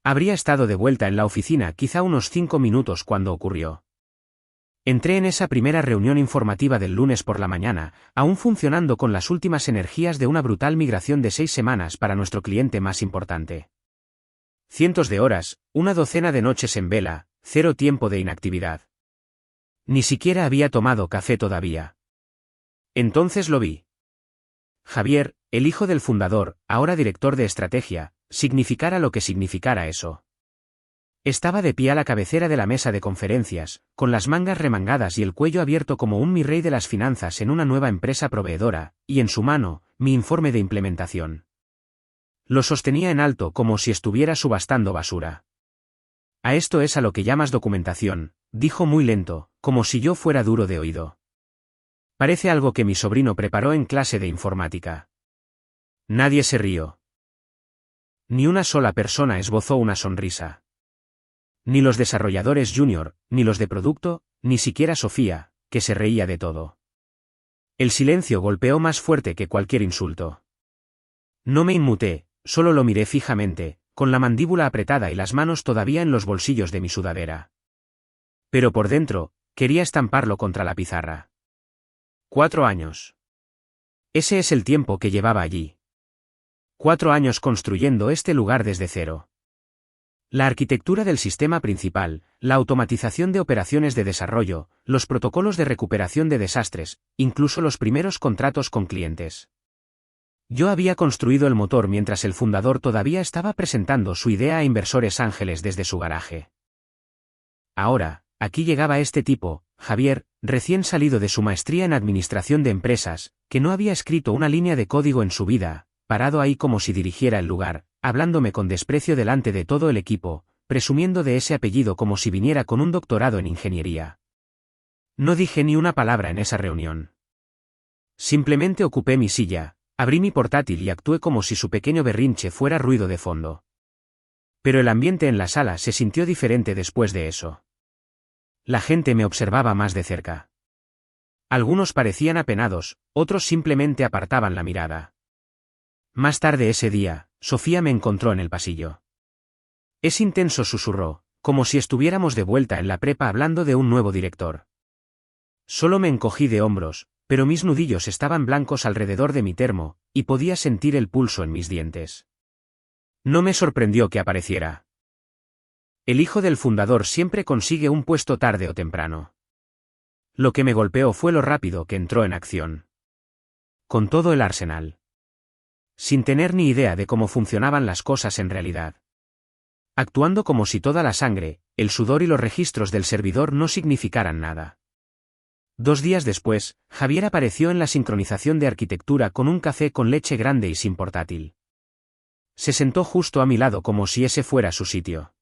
Habría estado de vuelta en la oficina quizá unos 5 minutos cuando ocurrió. Entré en esa primera reunión informativa del lunes por la mañana, aún funcionando con las últimas energías de una brutal migración de 6 semanas para nuestro cliente más importante. Cientos de horas, una docena de noches en vela, 0 tiempo de inactividad. Ni siquiera había tomado café todavía. Entonces lo vi. Javier, el hijo del fundador, ahora director de estrategia, significara lo que significara eso. Estaba de pie a la cabecera de la mesa de conferencias, con las mangas remangadas y el cuello abierto como un mi rey de las finanzas en una nueva empresa proveedora, y en su mano, mi informe de implementación. Lo sostenía en alto como si estuviera subastando basura. A esto es a lo que llamas documentación, dijo muy lento, como si yo fuera duro de oído. Parece algo que mi sobrino preparó en clase de informática. Nadie se rió. Ni una sola persona esbozó una sonrisa. Ni los desarrolladores junior, ni los de producto, ni siquiera Sofía, que se reía de todo. El silencio golpeó más fuerte que cualquier insulto. No me inmuté, solo lo miré fijamente, con la mandíbula apretada y las manos todavía en los bolsillos de mi sudadera. Pero por dentro, quería estamparlo contra la pizarra. 4 años. Ese es el tiempo que llevaba allí. 4 años construyendo este lugar desde cero. La arquitectura del sistema principal, la automatización de operaciones de desarrollo, los protocolos de recuperación de desastres, incluso los primeros contratos con clientes. Yo había construido el motor mientras el fundador todavía estaba presentando su idea a inversores ángeles desde su garaje. Ahora, aquí llegaba este tipo, Javier, recién salido de su maestría en administración de empresas, que no había escrito una línea de código en su vida, parado ahí como si dirigiera el lugar, hablándome con desprecio delante de todo el equipo, presumiendo de ese apellido como si viniera con un doctorado en ingeniería. No dije ni una palabra en esa reunión. Simplemente ocupé mi silla, abrí mi portátil y actué como si su pequeño berrinche fuera ruido de fondo. Pero el ambiente en la sala se sintió diferente después de eso. La gente me observaba más de cerca. Algunos parecían apenados, otros simplemente apartaban la mirada. Más tarde ese día, Sofía me encontró en el pasillo. Es intenso, susurró, como si estuviéramos de vuelta en la prepa hablando de un nuevo director. Solo me encogí de hombros, pero mis nudillos estaban blancos alrededor de mi termo, y podía sentir el pulso en mis dientes. No me sorprendió que apareciera. El hijo del fundador siempre consigue un puesto tarde o temprano. Lo que me golpeó fue lo rápido que entró en acción. Con todo el arsenal. Sin tener ni idea de cómo funcionaban las cosas en realidad. Actuando como si toda la sangre, el sudor y los registros del servidor no significaran nada. 2 días después, Javier apareció en la sincronización de arquitectura con un café con leche grande y sin portátil. Se sentó justo a mi lado como si ese fuera su sitio.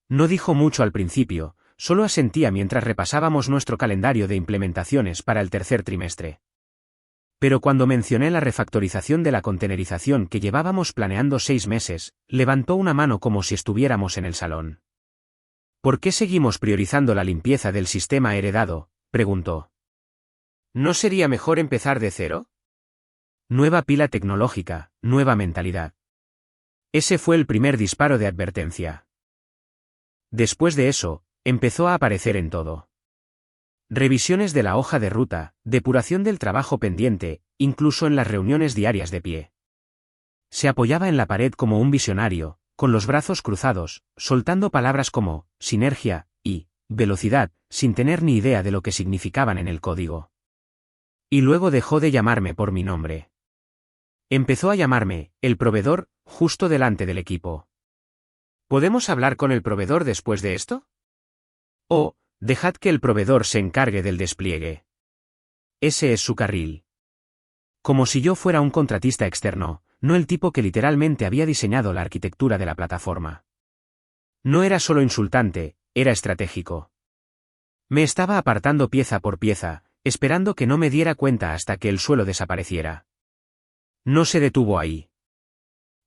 No dijo mucho al principio, solo asentía mientras repasábamos nuestro calendario de implementaciones para el tercer trimestre. Pero cuando mencioné la refactorización de la contenerización que llevábamos planeando 6 meses, levantó una mano como si estuviéramos en el salón. ¿Por qué seguimos priorizando la limpieza del sistema heredado?, preguntó. ¿No sería mejor empezar de cero? Nueva pila tecnológica, nueva mentalidad. Ese fue el primer disparo de advertencia. Después de eso, empezó a aparecer en todo. Revisiones de la hoja de ruta, depuración del trabajo pendiente, incluso en las reuniones diarias de pie. Se apoyaba en la pared como un visionario, con los brazos cruzados, soltando palabras como sinergia y velocidad, sin tener ni idea de lo que significaban en el código. Y luego dejó de llamarme por mi nombre. Empezó a llamarme el proveedor, justo delante del equipo. ¿Podemos hablar con el proveedor después de esto? Oh, dejad que el proveedor se encargue del despliegue. Ese es su carril. Como si yo fuera un contratista externo, no el tipo que literalmente había diseñado la arquitectura de la plataforma. No era solo insultante, era estratégico. Me estaba apartando pieza por pieza, esperando que no me diera cuenta hasta que el suelo desapareciera. No se detuvo ahí.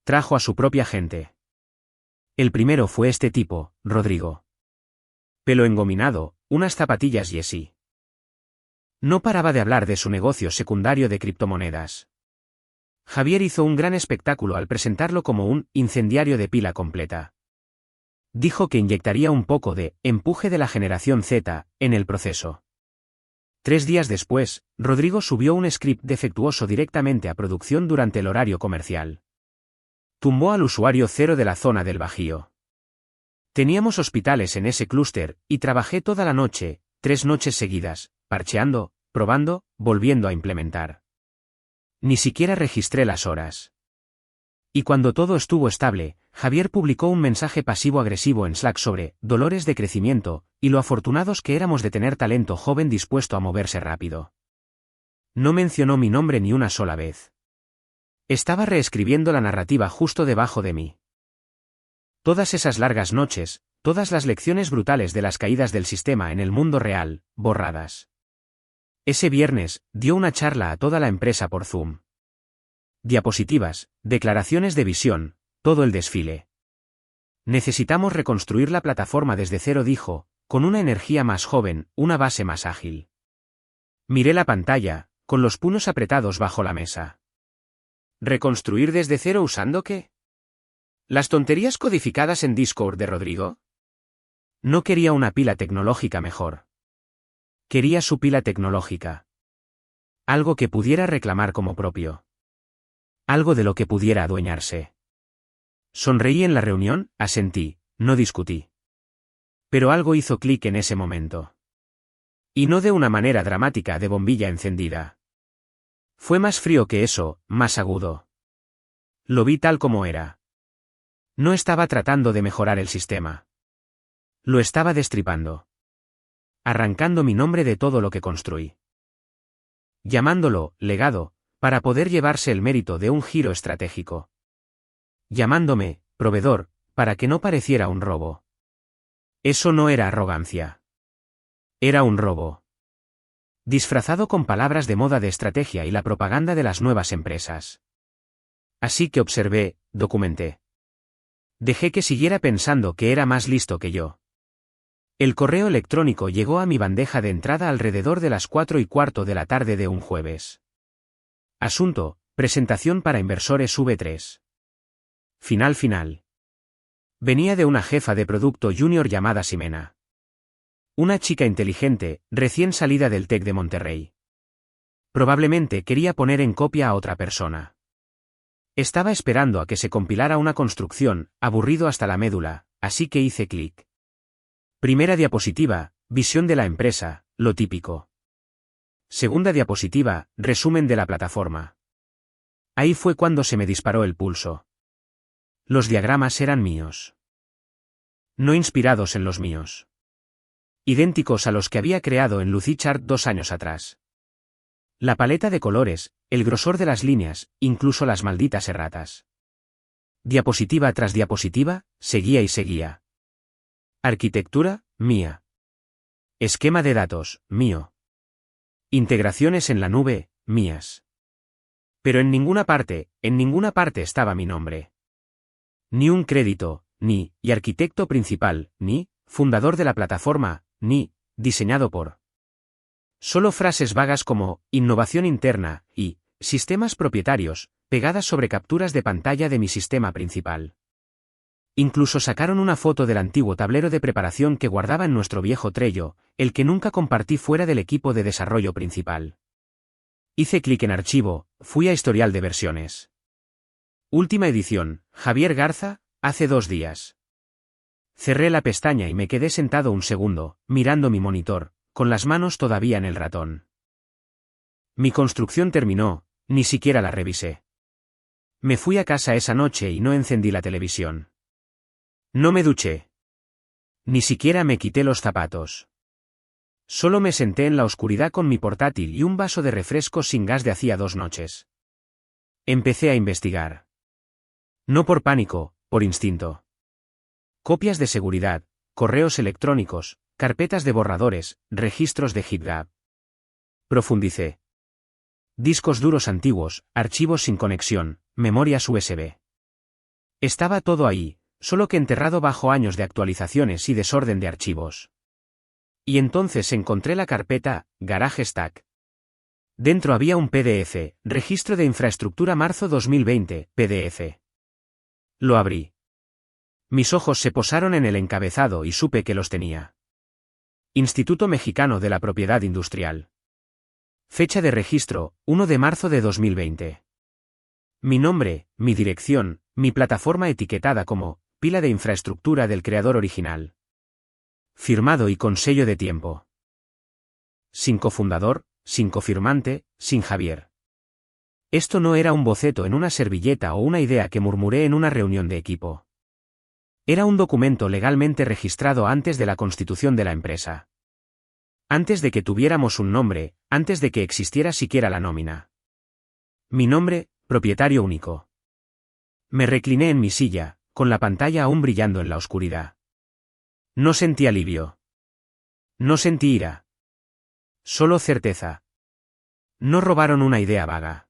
Trajo a su propia gente. El primero fue este tipo, Rodrigo. Pelo engominado, unas zapatillas Yeezy. No paraba de hablar de su negocio secundario de criptomonedas. Javier hizo un gran espectáculo al presentarlo como un incendiario de pila completa. Dijo que inyectaría un poco de empuje de la generación Z en el proceso. 3 días después, Rodrigo subió un script defectuoso directamente a producción durante el horario comercial. Tumbó al usuario cero de la zona del Bajío. Teníamos hospitales en ese clúster, y trabajé toda la noche, 3 noches seguidas, parcheando, probando, volviendo a implementar. Ni siquiera registré las horas. Y cuando todo estuvo estable, Javier publicó un mensaje pasivo-agresivo en Slack sobre dolores de crecimiento, y lo afortunados que éramos de tener talento joven dispuesto a moverse rápido. No mencionó mi nombre ni una sola vez. Estaba reescribiendo la narrativa justo debajo de mí. Todas esas largas noches, todas las lecciones brutales de las caídas del sistema en el mundo real, borradas. Ese viernes, dio una charla a toda la empresa por Zoom. Diapositivas, declaraciones de visión, todo el desfile. Necesitamos reconstruir la plataforma desde cero, dijo, con una energía más joven, una base más ágil. Miré la pantalla, con los puños apretados bajo la mesa. ¿Reconstruir desde cero usando qué? ¿Las tonterías codificadas en Discord de Rodrigo? No quería una pila tecnológica mejor. Quería su pila tecnológica. Algo que pudiera reclamar como propio. Algo de lo que pudiera adueñarse. Sonreí en la reunión, asentí, no discutí. Pero algo hizo clic en ese momento. Y no de una manera dramática de bombilla encendida. Fue más frío que eso, más agudo. Lo vi tal como era. No estaba tratando de mejorar el sistema. Lo estaba destripando. Arrancando mi nombre de todo lo que construí. Llamándolo legado, para poder llevarse el mérito de un giro estratégico. Llamándome proveedor, para que no pareciera un robo. Eso no era arrogancia. Era un robo. Disfrazado con palabras de moda de estrategia y la propaganda de las nuevas empresas. Así que observé, documenté. Dejé que siguiera pensando que era más listo que yo. El correo electrónico llegó a mi bandeja de entrada alrededor de las 4:15 de la tarde de un jueves. Asunto, presentación para inversores V3. Final. Venía de una jefa de producto junior llamada Ximena. Una chica inteligente, recién salida del TEC de Monterrey. Probablemente quería poner en copia a otra persona. Estaba esperando a que se compilara una construcción, aburrido hasta la médula, así que hice clic. Primera diapositiva, visión de la empresa, lo típico. Segunda diapositiva, resumen de la plataforma. Ahí fue cuando se me disparó el pulso. Los diagramas eran míos. No inspirados en los míos. Idénticos a los que había creado en Lucidchart 2 años atrás. La paleta de colores, el grosor de las líneas, incluso las malditas erratas. Diapositiva tras diapositiva, seguía y seguía. Arquitectura, mía. Esquema de datos, mío. Integraciones en la nube, mías. Pero en ninguna parte estaba mi nombre. Ni un crédito, ni, y arquitecto principal, ni, fundador de la plataforma, ni, diseñado por. Solo frases vagas como, innovación interna, y, sistemas propietarios, pegadas sobre capturas de pantalla de mi sistema principal. Incluso sacaron una foto del antiguo tablero de preparación que guardaba en nuestro viejo Trello, el que nunca compartí fuera del equipo de desarrollo principal. Hice clic en archivo, fui a historial de versiones. Última edición, Javier Garza, hace 2 días. Cerré la pestaña y me quedé sentado un segundo, mirando mi monitor, con las manos todavía en el ratón. Mi construcción terminó, ni siquiera la revisé. Me fui a casa esa noche y no encendí la televisión. No me duché. Ni siquiera me quité los zapatos. Solo me senté en la oscuridad con mi portátil y un vaso de refresco sin gas de hacía 2 noches. Empecé a investigar. No por pánico, por instinto. Copias de seguridad, correos electrónicos, carpetas de borradores, registros de GitHub. Profundicé. Discos duros antiguos, archivos sin conexión, memorias USB. Estaba todo ahí, solo que enterrado bajo años de actualizaciones y desorden de archivos. Y entonces encontré la carpeta, GarageStack. Dentro había un PDF, registro de infraestructura marzo 2020, PDF. Lo abrí. Mis ojos se posaron en el encabezado y supe que los tenía. Instituto Mexicano de la Propiedad Industrial. Fecha de registro, 1 de marzo de 2020. Mi nombre, mi dirección, mi plataforma etiquetada como pila de infraestructura del creador original. Firmado y con sello de tiempo. Sin cofundador, sin cofirmante, sin Javier. Esto no era un boceto en una servilleta o una idea que murmuré en una reunión de equipo. Era un documento legalmente registrado antes de la constitución de la empresa. Antes de que tuviéramos un nombre, antes de que existiera siquiera la nómina. Mi nombre, propietario único. Me recliné en mi silla, con la pantalla aún brillando en la oscuridad. No sentí alivio. No sentí ira. Solo certeza. No robaron una idea vaga.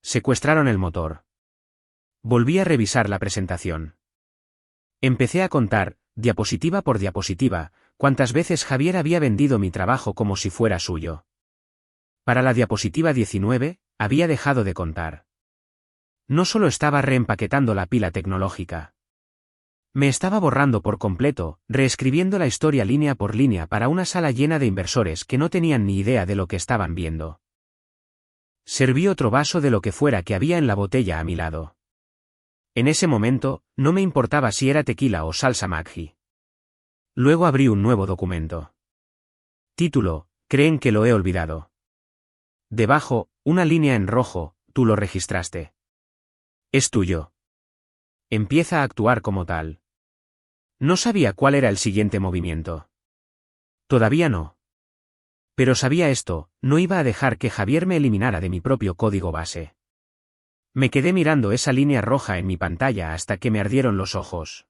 Secuestraron el motor. Volví a revisar la presentación. Empecé a contar, diapositiva por diapositiva, cuántas veces Javier había vendido mi trabajo como si fuera suyo. Para la diapositiva 19, había dejado de contar. No solo estaba reempaquetando la pila tecnológica. Me estaba borrando por completo, reescribiendo la historia línea por línea para una sala llena de inversores que no tenían ni idea de lo que estaban viendo. Serví otro vaso de lo que fuera que había en la botella a mi lado. En ese momento, no me importaba si era tequila o salsa Maggi. Luego abrí un nuevo documento. Título: creen que lo he olvidado. Debajo, una línea en rojo: tú lo registraste. Es tuyo. Empieza a actuar como tal. No sabía cuál era el siguiente movimiento. Todavía no. Pero sabía esto: no iba a dejar que Javier me eliminara de mi propio código base. Me quedé mirando esa línea roja en mi pantalla hasta que me ardieron los ojos.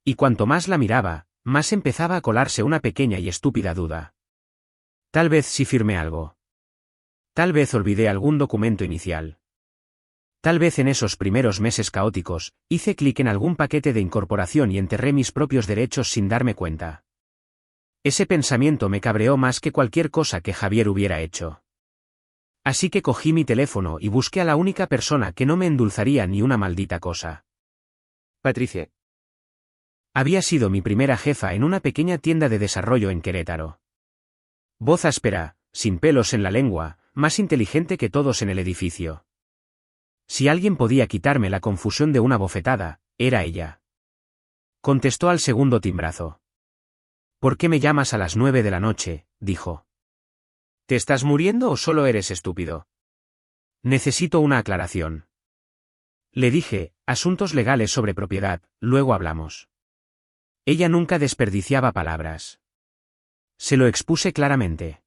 Y cuanto más la miraba, más empezaba a colarse una pequeña y estúpida duda. Tal vez sí firmé algo. Tal vez olvidé algún documento inicial. Tal vez en esos primeros meses caóticos, hice clic en algún paquete de incorporación y enterré mis propios derechos sin darme cuenta. Ese pensamiento me cabreó más que cualquier cosa que Javier hubiera hecho. Así que cogí mi teléfono y busqué a la única persona que no me endulzaría ni una maldita cosa. Patricia. Había sido mi primera jefa en una pequeña tienda de desarrollo en Querétaro. Voz áspera, sin pelos en la lengua, más inteligente que todos en el edificio. Si alguien podía quitarme la confusión de una bofetada, era ella. Contestó al segundo timbrazo. ¿Por qué me llamas a las 9 de la noche?, dijo. ¿Te estás muriendo o solo eres estúpido? Necesito una aclaración. Le dije: asuntos legales sobre propiedad, luego hablamos. Ella nunca desperdiciaba palabras. Se lo expuse claramente.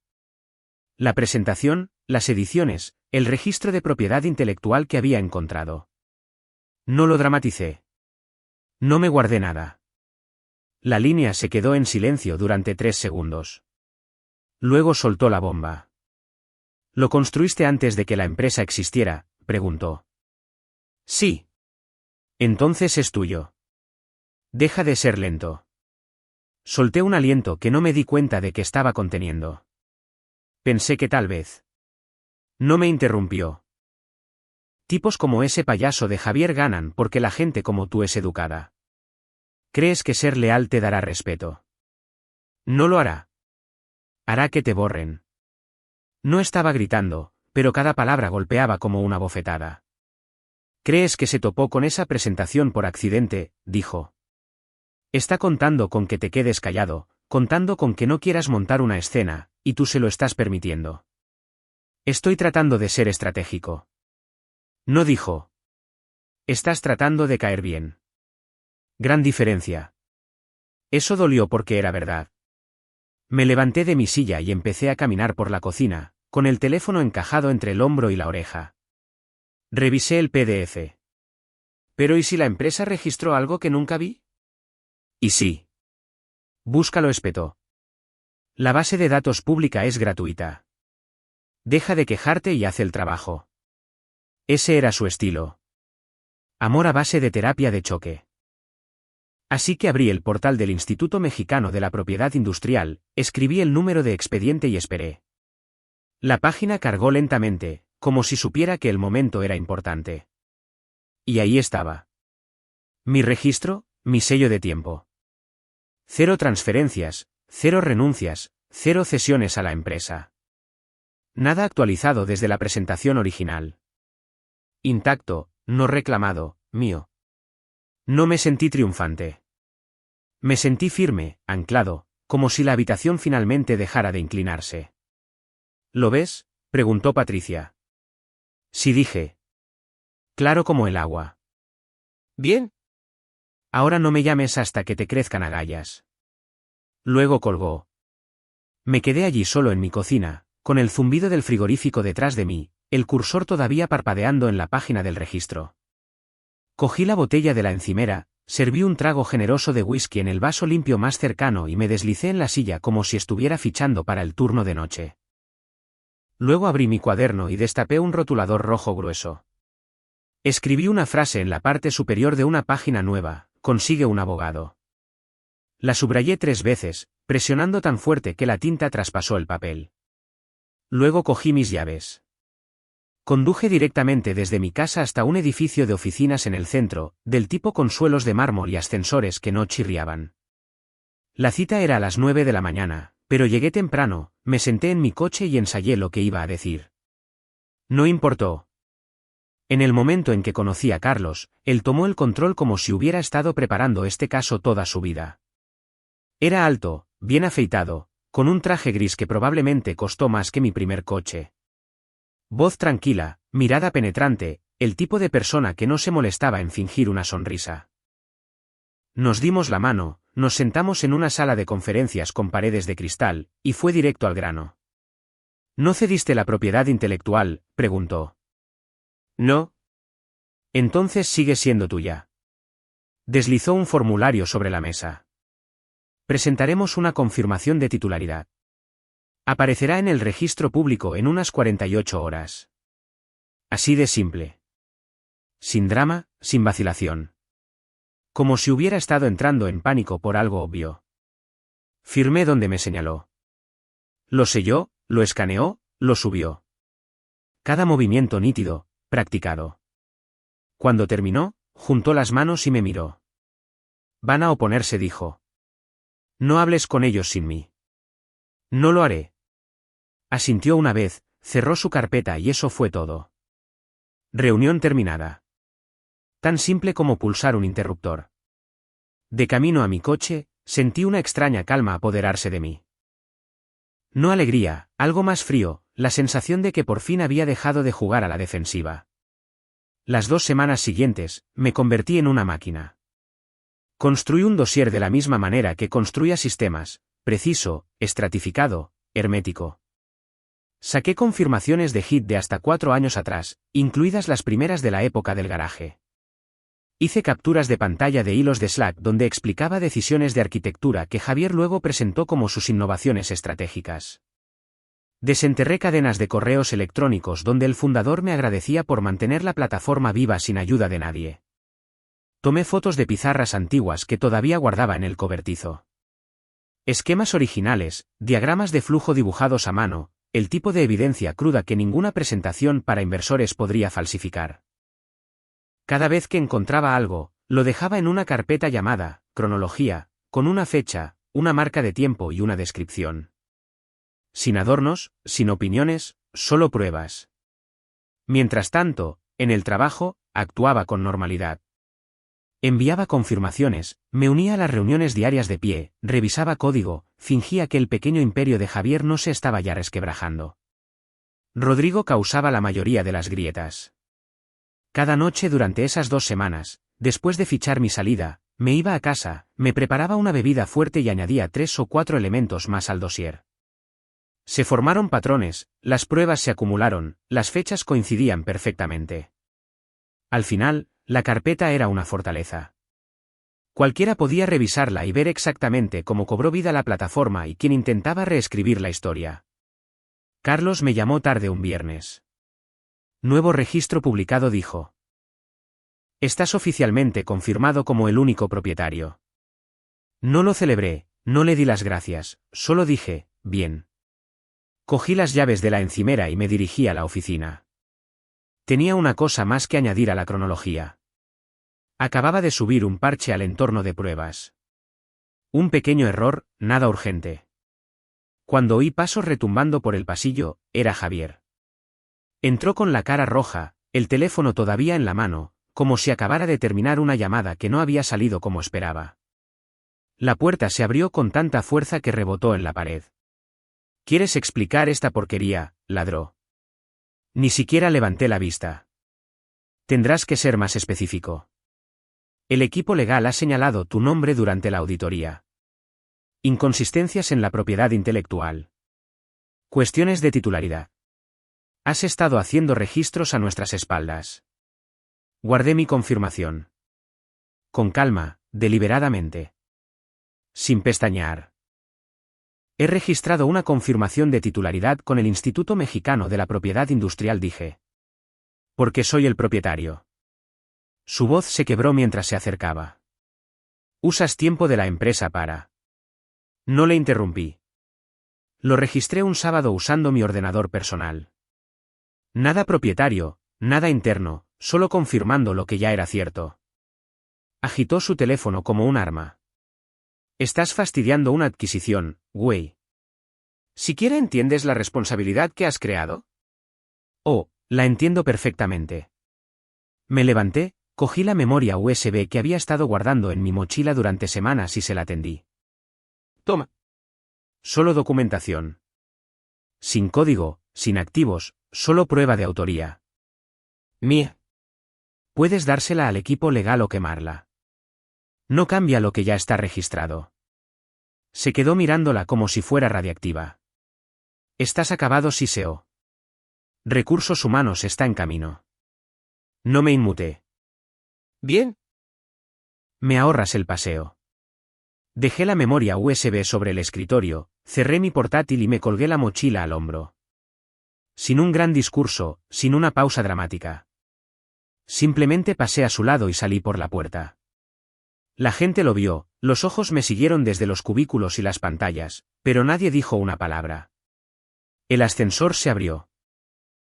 La presentación, las ediciones, el registro de propiedad intelectual que había encontrado. No lo dramaticé. No me guardé nada. La línea se quedó en silencio durante 3 segundos. Luego soltó la bomba. ¿Lo construiste antes de que la empresa existiera?, preguntó. Sí. Entonces es tuyo. Deja de ser lento. Solté un aliento que no me di cuenta de que estaba conteniendo. Pensé que tal vez. No me interrumpió. Tipos como ese payaso de Javier ganan porque la gente como tú es educada. ¿Crees que ser leal te dará respeto? No lo hará. Hará que te borren. No estaba gritando, pero cada palabra golpeaba como una bofetada. ¿Crees que se topó con esa presentación por accidente?, dijo. Está contando con que te quedes callado, contando con que no quieras montar una escena, y tú se lo estás permitiendo. Estoy tratando de ser estratégico. No dijo. Estás tratando de caer bien. Gran diferencia. Eso dolió porque era verdad. Me levanté de mi silla y empecé a caminar por la cocina, con el teléfono encajado entre el hombro y la oreja. Revisé el PDF. ¿Pero y si la empresa registró algo que nunca vi? ¿Y sí? Búscalo, espetó. La base de datos pública es gratuita. Deja de quejarte y haz el trabajo. Ese era su estilo. Amor a base de terapia de choque. Así que abrí el portal del Instituto Mexicano de la Propiedad Industrial, escribí el número de expediente y esperé. La página cargó lentamente, como si supiera que el momento era importante. Y ahí estaba. Mi registro, mi sello de tiempo. 0 transferencias, 0 renuncias, 0 cesiones a la empresa. Nada actualizado desde la presentación original. Intacto, no reclamado, mío. No me sentí triunfante. Me sentí firme, anclado, como si la habitación finalmente dejara de inclinarse. ¿Lo ves?, preguntó Patricia. Sí, dije. Claro como el agua. Bien. Ahora no me llames hasta que te crezcan agallas. Luego colgó. Me quedé allí solo en mi cocina, con el zumbido del frigorífico detrás de mí, el cursor todavía parpadeando en la página del registro. Cogí la botella de la encimera, serví un trago generoso de whisky en el vaso limpio más cercano y me deslicé en la silla como si estuviera fichando para el turno de noche. Luego abrí mi cuaderno y destapé un rotulador rojo grueso. Escribí una frase en la parte superior de una página nueva: consigue un abogado. La subrayé 3 veces, presionando tan fuerte que la tinta traspasó el papel. Luego cogí mis llaves. Conduje directamente desde mi casa hasta un edificio de oficinas en el centro, del tipo con suelos de mármol y ascensores que no chirriaban. La cita era a las 9 de la mañana, pero llegué temprano, me senté en mi coche y ensayé lo que iba a decir. No importó. En el momento en que conocí a Carlos, él tomó el control como si hubiera estado preparando este caso toda su vida. Era alto, bien afeitado, con un traje gris que probablemente costó más que mi primer coche. Voz tranquila, mirada penetrante, el tipo de persona que no se molestaba en fingir una sonrisa. Nos dimos la mano, nos sentamos en una sala de conferencias con paredes de cristal, y fue directo al grano. ¿No cediste la propiedad intelectual?, preguntó. No. Entonces sigue siendo tuya. Deslizó un formulario sobre la mesa. Presentaremos una confirmación de titularidad. Aparecerá en el registro público en unas 48 horas. Así de simple. Sin drama, sin vacilación. Como si hubiera estado entrando en pánico por algo obvio. Firmé donde me señaló. Lo selló, lo escaneó, lo subió. Cada movimiento nítido, practicado. Cuando terminó, juntó las manos y me miró. Van a oponerse, dijo. No hables con ellos sin mí. No lo haré. Asintió una vez, cerró su carpeta y eso fue todo. Reunión terminada. Tan simple como pulsar un interruptor. De camino a mi coche, sentí una extraña calma apoderarse de mí. No alegría, algo más frío, la sensación de que por fin había dejado de jugar a la defensiva. Las 2 semanas siguientes, me convertí en una máquina. Construí un dossier de la misma manera que construía sistemas: preciso, estratificado, hermético. Saqué confirmaciones de hit de hasta 4 años atrás, incluidas las primeras de la época del garaje. Hice capturas de pantalla de hilos de Slack donde explicaba decisiones de arquitectura que Javier luego presentó como sus innovaciones estratégicas. Desenterré cadenas de correos electrónicos donde el fundador me agradecía por mantener la plataforma viva sin ayuda de nadie. Tomé fotos de pizarras antiguas que todavía guardaba en el cobertizo. Esquemas originales, diagramas de flujo dibujados a mano, el tipo de evidencia cruda que ninguna presentación para inversores podría falsificar. Cada vez que encontraba algo, lo dejaba en una carpeta llamada cronología, con una fecha, una marca de tiempo y una descripción. Sin adornos, sin opiniones, solo pruebas. Mientras tanto, en el trabajo, actuaba con normalidad. Enviaba confirmaciones, me unía a las reuniones diarias de pie, revisaba código, fingía que el pequeño imperio de Javier no se estaba ya resquebrajando. Rodrigo causaba la mayoría de las grietas. Cada noche durante esas 2 semanas, después de fichar mi salida, me iba a casa, me preparaba una bebida fuerte y añadía 3 o 4 elementos más al dossier. Se formaron patrones, las pruebas se acumularon, las fechas coincidían perfectamente. Al final, la carpeta era una fortaleza. Cualquiera podía revisarla y ver exactamente cómo cobró vida la plataforma y quién intentaba reescribir la historia. Carlos me llamó tarde un viernes. Nuevo registro publicado, dijo. Estás oficialmente confirmado como el único propietario. No lo celebré, no le di las gracias, solo dije, bien. Cogí las llaves de la encimera y me dirigí a la oficina. Tenía una cosa más que añadir a la cronología. Acababa de subir un parche al entorno de pruebas. Un pequeño error, nada urgente. Cuando oí pasos retumbando por el pasillo, era Javier. Entró con la cara roja, el teléfono todavía en la mano, como si acabara de terminar una llamada que no había salido como esperaba. La puerta se abrió con tanta fuerza que rebotó en la pared. ¿Quieres explicar esta porquería?, ladró. Ni siquiera levanté la vista. Tendrás que ser más específico. El equipo legal ha señalado tu nombre durante la auditoría. Inconsistencias en la propiedad intelectual. Cuestiones de titularidad. Has estado haciendo registros a nuestras espaldas. Guardé mi confirmación. Con calma, deliberadamente. Sin pestañear. He registrado una confirmación de titularidad con el Instituto Mexicano de la Propiedad Industrial, dije. Porque soy el propietario. Su voz se quebró mientras se acercaba. Usas tiempo de la empresa para... No le interrumpí. Lo registré un sábado usando mi ordenador personal. Nada propietario, nada interno, solo confirmando lo que ya era cierto. Agitó su teléfono como un arma. Estás fastidiando una adquisición, güey. ¿Siquiera entiendes la responsabilidad que has creado? Oh, la entiendo perfectamente. Me levanté, cogí la memoria USB que había estado guardando en mi mochila durante semanas y se la tendí. Toma. Solo documentación. Sin código, sin activos, solo prueba de autoría. Mía. Puedes dársela al equipo legal o quemarla. No cambia lo que ya está registrado. Se quedó mirándola como si fuera radiactiva. Estás acabado, siseó. Recursos humanos está en camino. No me inmuté. Bien. Me ahorras el paseo. Dejé la memoria USB sobre el escritorio, cerré mi portátil y me colgué la mochila al hombro. Sin un gran discurso, sin una pausa dramática. Simplemente pasé a su lado y salí por la puerta. La gente lo vio, los ojos me siguieron desde los cubículos y las pantallas, pero nadie dijo una palabra. El ascensor se abrió.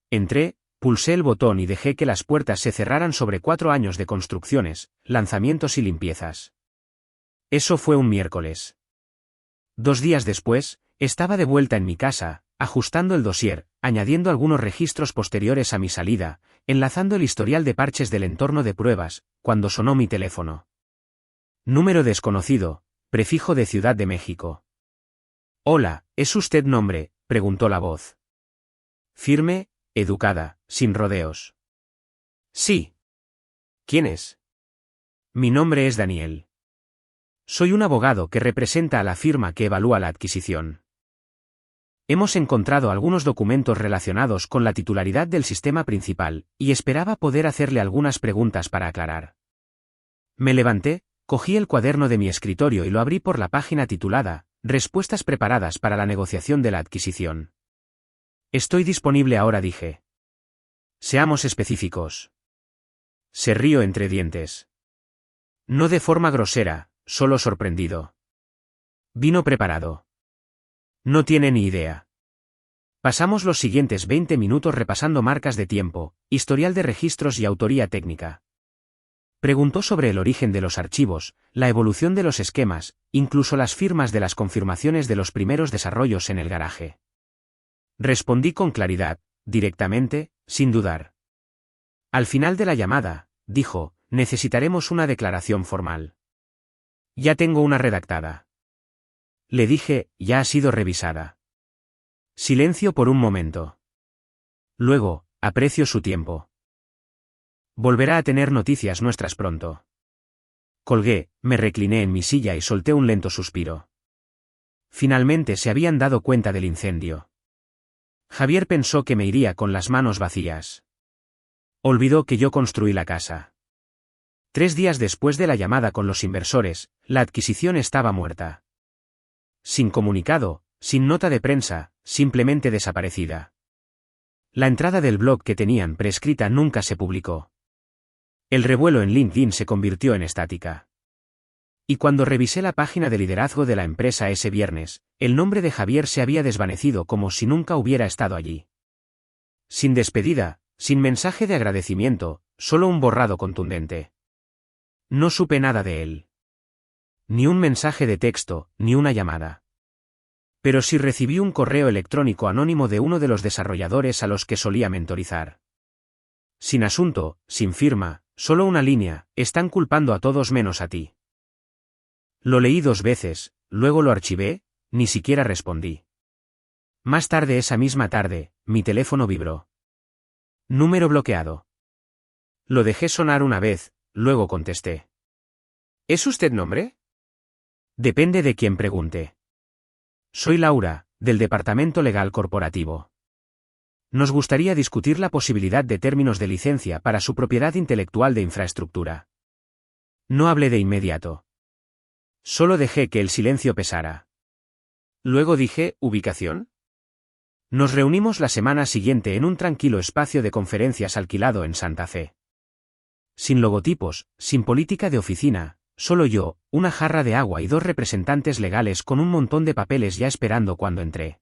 Entré, pulsé el botón y dejé que las puertas se cerraran sobre 4 años de construcciones, lanzamientos y limpiezas. Eso fue un miércoles. 2 días después, estaba de vuelta en mi casa, ajustando el dossier, añadiendo algunos registros posteriores a mi salida, enlazando el historial de parches del entorno de pruebas, cuando sonó mi teléfono. Número desconocido, prefijo de Ciudad de México. Hola, ¿es usted nombre?, preguntó la voz. Firme, educada, sin rodeos. Sí. ¿Quién es? Mi nombre es Daniel. Soy un abogado que representa a la firma que evalúa la adquisición. Hemos encontrado algunos documentos relacionados con la titularidad del sistema principal, y esperaba poder hacerle algunas preguntas para aclarar. Me levanté, cogí el cuaderno de mi escritorio y lo abrí por la página titulada Respuestas preparadas para la negociación de la adquisición. Estoy disponible ahora, dije. Seamos específicos. Se rió entre dientes. No de forma grosera, solo sorprendido. Vino preparado. No tiene ni idea. Pasamos los siguientes 20 minutos repasando marcas de tiempo, historial de registros y autoría técnica. Preguntó sobre el origen de los archivos, la evolución de los esquemas, incluso las firmas de las confirmaciones de los primeros desarrollos en el garaje. Respondí con claridad, directamente, sin dudar. Al final de la llamada, dijo, necesitaremos una declaración formal. Ya tengo una redactada. Le dije, ya ha sido revisada. Silencio por un momento. Luego, aprecio su tiempo. Volverá a tener noticias nuestras pronto. Colgué, me recliné en mi silla y solté un lento suspiro. Finalmente se habían dado cuenta del incendio. Javier pensó que me iría con las manos vacías. Olvidó que yo construí la casa. 3 días después de la llamada con los inversores, la adquisición estaba muerta. Sin comunicado, sin nota de prensa, simplemente desaparecida. La entrada del blog que tenían prescrita nunca se publicó. El revuelo en LinkedIn se convirtió en estática. Y cuando revisé la página de liderazgo de la empresa ese viernes, el nombre de Javier se había desvanecido como si nunca hubiera estado allí. Sin despedida, sin mensaje de agradecimiento, solo un borrado contundente. No supe nada de él. Ni un mensaje de texto, ni una llamada. Pero sí recibí un correo electrónico anónimo de uno de los desarrolladores a los que solía mentorizar. Sin asunto, sin firma, solo una línea, están culpando a todos menos a ti. Lo leí 2 veces, luego lo archivé, ni siquiera respondí. Más tarde esa misma tarde, mi teléfono vibró. Número bloqueado. Lo dejé sonar una vez, luego contesté. ¿Es usted nombre? Depende de quien pregunte. Soy Laura, del Departamento Legal Corporativo. Nos gustaría discutir la posibilidad de términos de licencia para su propiedad intelectual de infraestructura. No hablé de inmediato. Solo dejé que el silencio pesara. Luego dije, ¿ubicación? Nos reunimos la semana siguiente en un tranquilo espacio de conferencias alquilado en Santa Fe. Sin logotipos, sin política de oficina, solo yo, una jarra de agua y 2 representantes legales con un montón de papeles ya esperando cuando entré.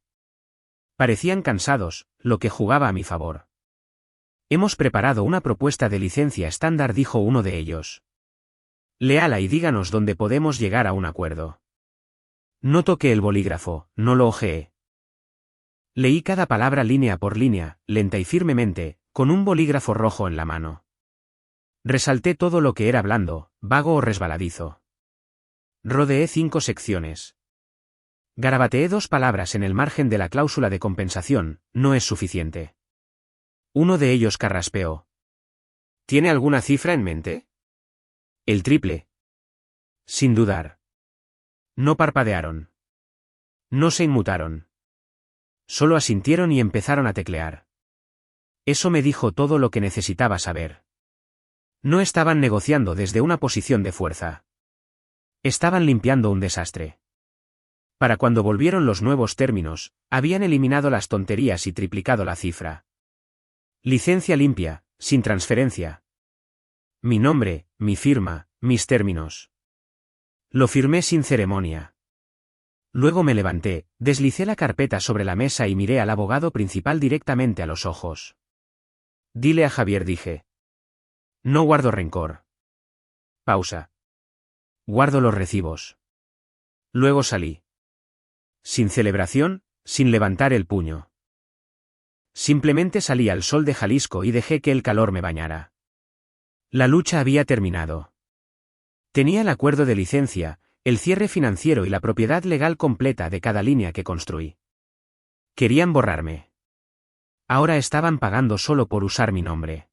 Parecían cansados, lo que jugaba a mi favor. Hemos preparado una propuesta de licencia estándar, dijo uno de ellos. Léala y díganos dónde podemos llegar a un acuerdo. No toqué el bolígrafo, no lo hojeé. Leí cada palabra línea por línea, lenta y firmemente, con un bolígrafo rojo en la mano. Resalté todo lo que era blando, vago o resbaladizo. Rodeé 5 secciones. Garabateé 2 palabras en el margen de la cláusula de compensación, no es suficiente. Uno de ellos carraspeó. ¿Tiene alguna cifra en mente? El triple. Sin dudar. No parpadearon. No se inmutaron. Solo asintieron y empezaron a teclear. Eso me dijo todo lo que necesitaba saber. No estaban negociando desde una posición de fuerza. Estaban limpiando un desastre. Para cuando volvieron los nuevos términos, habían eliminado las tonterías y triplicado la cifra. Licencia limpia, sin transferencia. Mi nombre, mi firma, mis términos. Lo firmé sin ceremonia. Luego me levanté, deslicé la carpeta sobre la mesa y miré al abogado principal directamente a los ojos. Dile a Javier, dije. No guardo rencor. Pausa. Guardo los recibos. Luego salí. Sin celebración, sin levantar el puño. Simplemente salí al sol de Jalisco y dejé que el calor me bañara. La lucha había terminado. Tenía el acuerdo de licencia, el cierre financiero y la propiedad legal completa de cada línea que construí. Querían borrarme. Ahora estaban pagando solo por usar mi nombre.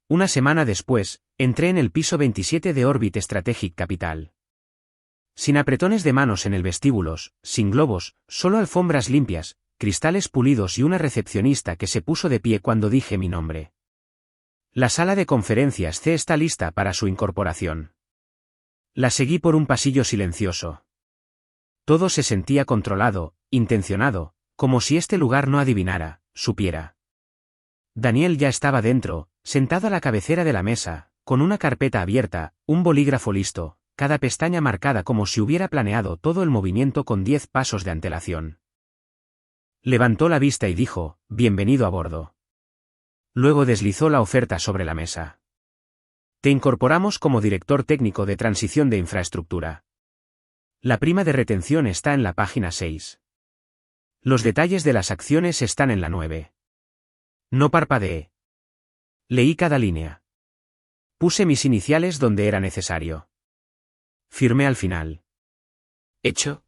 Una semana después, entré en el piso 27 de Orbit Strategic Capital. Sin apretones de manos en el vestíbulo, sin globos, solo alfombras limpias, cristales pulidos y una recepcionista que se puso de pie cuando dije mi nombre. La sala de conferencias C está lista para su incorporación. La seguí por un pasillo silencioso. Todo se sentía controlado, intencionado, como si este lugar no adivinara, supiera. Daniel ya estaba dentro, sentado a la cabecera de la mesa, con una carpeta abierta, un bolígrafo listo, cada pestaña marcada como si hubiera planeado todo el movimiento con 10 pasos de antelación. Levantó la vista y dijo, «Bienvenido a bordo». Luego deslizó la oferta sobre la mesa. Te incorporamos como director técnico de transición de infraestructura. La prima de retención está en la página 6. Los detalles de las acciones están en la 9. No parpadeé. Leí cada línea. Puse mis iniciales donde era necesario. Firmé al final. ¿Hecho?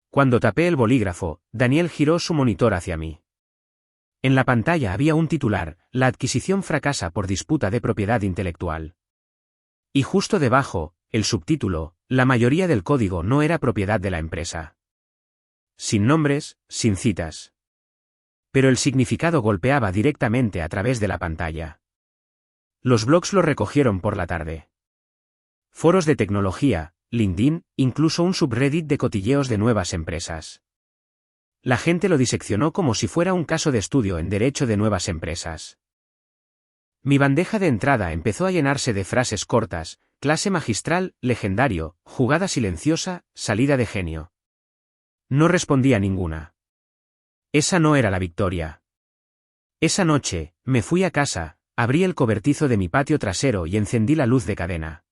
Cuando tapé el bolígrafo, Daniel giró su monitor hacia mí. En la pantalla había un titular, la adquisición fracasa por disputa de propiedad intelectual. Y justo debajo, el subtítulo, la mayoría del código no era propiedad de la empresa. Sin nombres, sin citas. Pero el significado golpeaba directamente a través de la pantalla. Los blogs lo recogieron por la tarde. Foros de tecnología, LinkedIn, incluso un subreddit de cotilleos de nuevas empresas. La gente lo diseccionó como si fuera un caso de estudio en derecho de nuevas empresas. Mi bandeja de entrada empezó a llenarse de frases cortas, clase magistral, legendario, jugada silenciosa, salida de genio. No respondí a ninguna. Esa no era la victoria. Esa noche, me fui a casa, abrí el cobertizo de mi patio trasero y encendí la luz de cadena.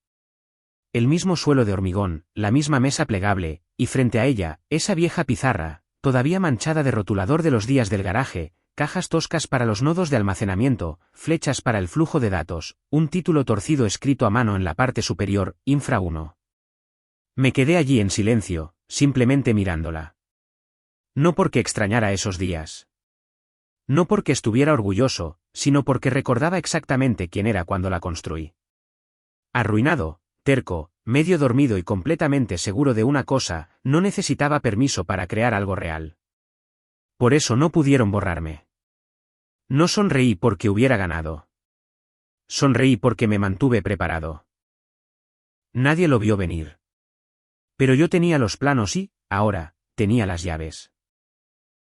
El mismo suelo de hormigón, la misma mesa plegable, y frente a ella, esa vieja pizarra, todavía manchada de rotulador de los días del garaje, cajas toscas para los nodos de almacenamiento, flechas para el flujo de datos, un título torcido escrito a mano en la parte superior, Infra 1. Me quedé allí en silencio, simplemente mirándola. No porque extrañara esos días. No porque estuviera orgulloso, sino porque recordaba exactamente quién era cuando la construí. Arruinado, terco, medio dormido y completamente seguro de una cosa, no necesitaba permiso para crear algo real. Por eso no pudieron borrarme. No sonreí porque hubiera ganado. Sonreí porque me mantuve preparado. Nadie lo vio venir. Pero yo tenía los planos y, ahora, tenía las llaves.